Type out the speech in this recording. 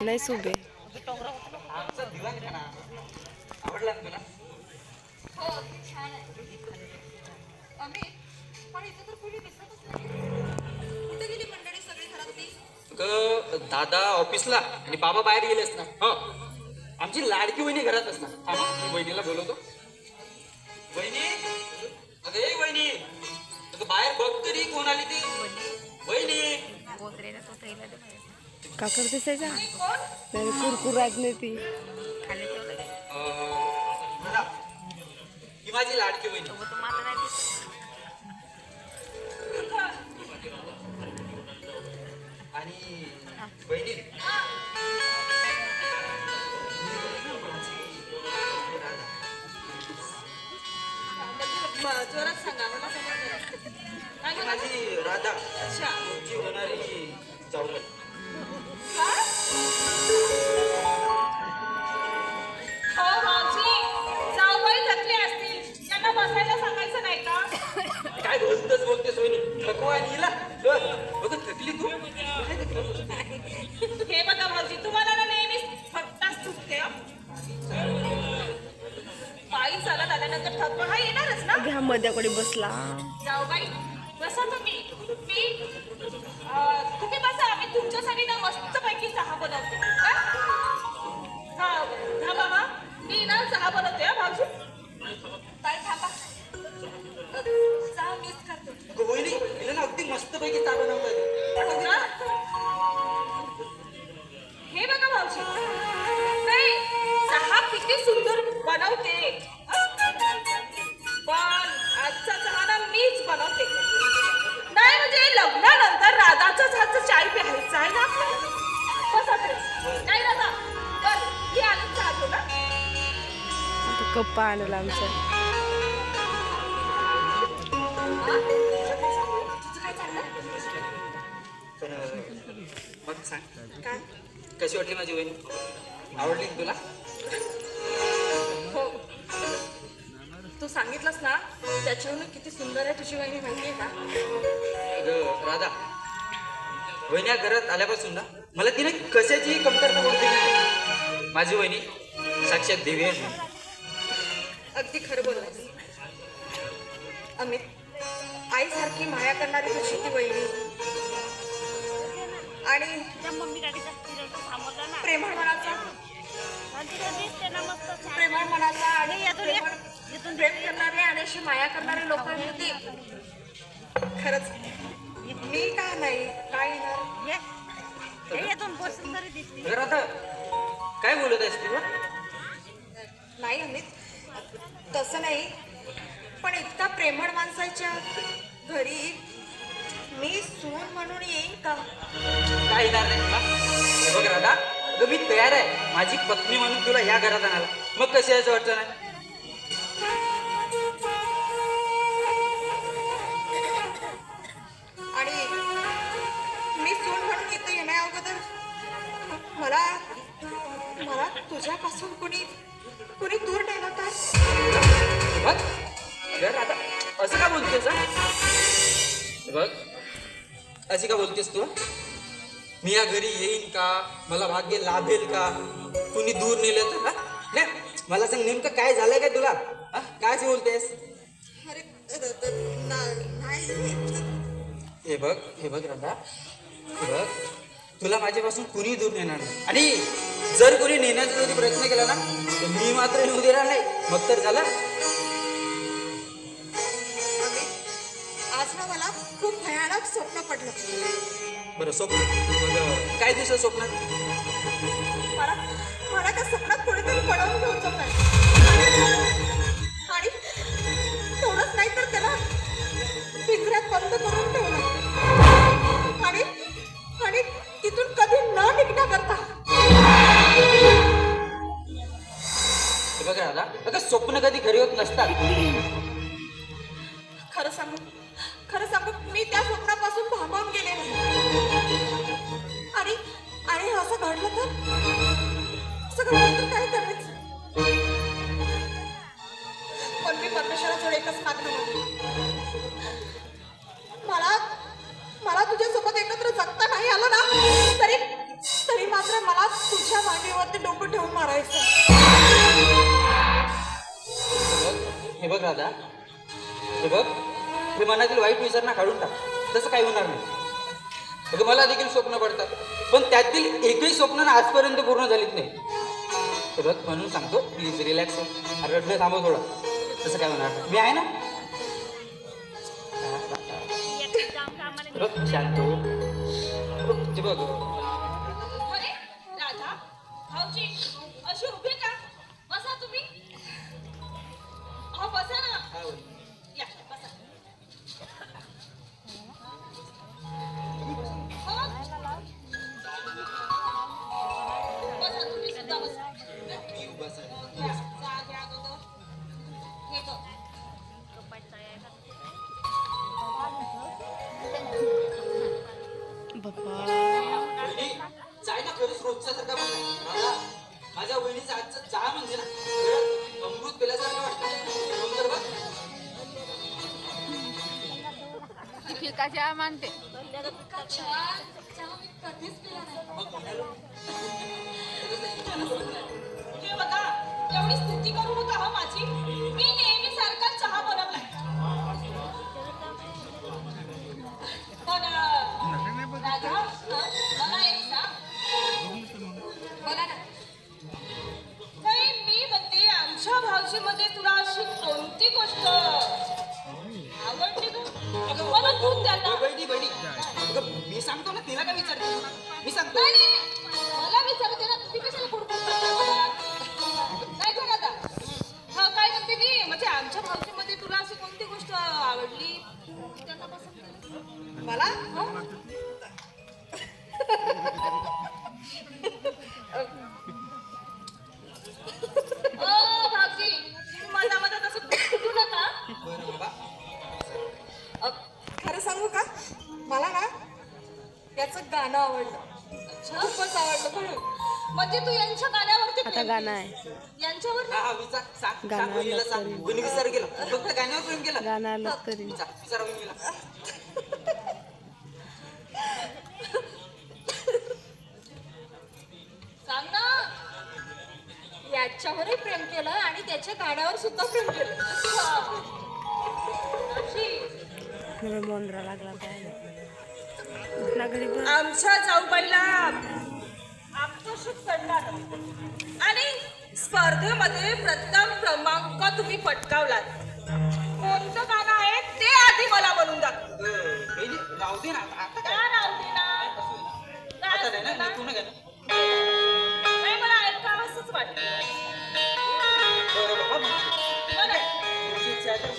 नाही सुबे आमचा दिवाण खाना आवडला तुला? हो छान आहे. अमित पण इथं तर कुणी दिसतच नाही. कुठे गेली मंडळी सगळी घरातली? दादा ऑफिसला आणि बाबा बाहेर गेले असणार. हो आमची लाडकी वहिनी घरात असणार. मी वहिनीला बोलवतो. वहिनी अगं ए वहिनी अगं बाहेर बघ तरी कोण आली ती. वहिनी का करतेस त्याच्या तुम्ही कोण? नाही कुरकुरात नाही ती दादा, ही माझी लाडकी वहिनी. आणि वहिनी जोरात सांगा मला समजलं. काय ही बोलला? माझी राधा अच्छा तुमची होणारी जाऊबाई. काय? हो भाऊजी जाऊबाई थकले असतील, त्यांना बसायला सांगायचं नाही का? काय बोलतेस वहिनी? थकवा आणि हिला बघ थकली तू काय थकलं? हे बघा भाऊजी तुम्हाला ना नेहमीच फक्ताच चुकते हं. पायी चालत आल्यानंतर थकवा हा येणारच ना. घ्या मध्याकडे बसला जाऊबाई बसा तुम्ही. तुम्ही बसा, मी तुमच्यासाठी ना मस्तपैकी चहा बनवते. हा हा बाबा मी ना चहा बनवते हा भाऊजी. काय थांबा चहा मिस करते. अगं वहिनी हिला ना अगदी मस्तपैकी चहा बनवता येतो. बघा. हे बघा भाऊजी नाही चहा किती सुंदर बनवते. पण आजचा चहा ना मीच बनवते. नाही म्हणजे लग्नानंतर राधाचाच हातचा चाय प्यायचा आहे ना आपल्याला. बसा तेच. नाही दादा बस ही आली चहा घेऊ ना. आता कप्पा आणला आमच्या तुझं काय चाललंय? तर मग सांग काय? कशी वाटली माझी वहिनी? आवडली ना तुला? हो तू सांगितलंस ना त्याच्यावरून किती सुंदर आहे तुझी वहिनी माहिती आहे का? अगं राधा वहिनी या घरात आल्यापासून ना मला तिने कशाचीही कमतरता पडते नाही. माझी वहिनी साक्षात देवी आहे. अगदी खरं बोललास अमित. आईसारखी माया करणारी तुझी ती वहिनी आणि प्रेमळ मनाचा आणि प्रेम करणारे आणि अशी माया करणारे लोक होती. खरंच मी का नाही काय येणार. अगं राधा काय बोलत आहेस तू? नाही अमित तसं नाही पण इतका प्रेमळ माणसाच्या घरी मी सून म्हणून येईन का? काय येणार नाही तुला? हे बघ राधा अगं मी तयार आहे माझी पत्नी म्हणून तुला ह्या घरात आणायला. मग कशी यायचं वाटतं नाही? आणि मी सून म्हणून इथे येण्या अगोदर मला मला तुझ्यापासून कुणी दूर नेलं तर? बघ अगं राधा असं का बोलतेस? बघ अशी का बोलतेस तू? मी या घरी येईन का? मला भाग्य लाभेल का? कुणी दूर नेलं तर? नाही मला सांग नेमकं काय झालंय काय तुला? काय बोलतेस? अरे नाही. हे बघ राधा हे बघ तुला माझ्यापासून कुणी दूर नेणार नाही. आणि जर कोणी नेण्याचा जरी प्रयत्न केला ना तर मी मात्र येऊ देणार नाही. मग तर झालं. आज ना मला खूप भयानक स्वप्न पडलं. बरं स्वप्न मग काय दिसलं स्वप्नात? मला त्या स्वप्नात कोणीतरी पडवून घेऊन जात आहे. आणि तेवढंच नाही तर त्याला पिंजऱ्यात बंद करून ठेवलं आणि तिथून कधी न निघण्याकरता. हे बघ राधा अगं स्वप्न कधी खरी होत नसतात. खरं सांगू मी त्या स्वप्नापासून भांबावून गेले नाही. आणि असं घडलं तर काय करायचं? पण मी परमेश्वराजवळ एकच मागणं मागते. मला तुझ्यासोबत एकत्र जगता नाही आलं ना तरी तरी मात्र मला तुझ्या मांडीवरती डोकं ठेवून मारायचं. हे बघ राधा, हे बघ, हे मनातील वाईट विचार ना काढून टाक. तसं काही होणार नाही. अगं मला देखील स्वप्न पडतात, पण त्यातील एकही स्वप्न ना आजपर्यंत पूर्ण झालीच नाही. हे बघ म्हणून सांगतो, प्लीज रिलॅक्स हो. रडणं थांबव थोडं. तसं काय होणार नाही. मी आहे ना. बघ शांत हो. बघ, ते बघ. अरे राधा भाऊजी अशी उभे का? बसा तुम्ही. अहो बसा ना. या बसा. हो. बसा तुम्ही सुद्धा बसा. घ्या, जा, घ्या गं. हे गं. बाप्पा वहिनी, चाय ना खरंच रोजच्या सारखा बनलाय. माझ्या वहिनीचा आजचा चहा म्हणजे ना खरं अमृत पेल्यासारखं वाटतं. म्हणून तर बघ. ती फिका चहा मानते. मग म्हणालो. हे बघा एवढी स्तुती करू नका हा माझी. मी नेहमी सारखा चहा बनवलाय. पण राधा मला एक सांग. बोला ना. नाही मी म्हणते आमच्या भावजीमध्ये तुला अशी कोणती गोष्ट आवडली ग? मला तू त्यांना बहिणी अगं, मी सांगतो ना, तिला काय विचारते? मी सांगतो. नाही, नाही, मला विचारते ना तुम्ही कशाला पुढे नाही गं दादा. हा काय म्हणते मी म्हणजे आमच्या भावजीमध्ये तुला अशी कोणती गोष्ट आवडली? त्यांना पसंत केली? मला ओ भावजी माझ्या मधात असं कुठू नका. बरं बाबा. खरं सांगू का मला ना याचं गाणं आवडलं. खूपच आवडलं म्हणून. म्हणजे तू यांच्या गाण्यावरती आता प्रेम गाणं केलंस. आहे. यांच्यावर हा विचार सांग. गाणं सांग वहिनीला सांग. आलं वहिनी विचार केला. फक्त गाण्यावर प्रेम केलं. गाणं आलं तरी विचारा वहिनीला. सांग ना. याच्यावरही प्रेम केलं आणि त्याच्या गाण्यावर सुद्धा प्रेम केलं. अशी मला मोंडरा लागला पाहिजे. उठला घरी बघ. आमच्या जाऊबाईला आमच्याशीच चढणार आणि स्पर्धेमध्ये प्रथम क्रमांक तुम्ही पटकावलात. कोणतं गाणं आहे ते आधी मला म्हणून दाखव. वहिनी राहू दे ना. आता काय? का राहू दे ना? काय आता नाही ना, असतं ना? तू ना गाणं. नाही मला ऐकावंसंच वाटतं. बरं बाबा. बरं. तुमची इच्छा आहे तर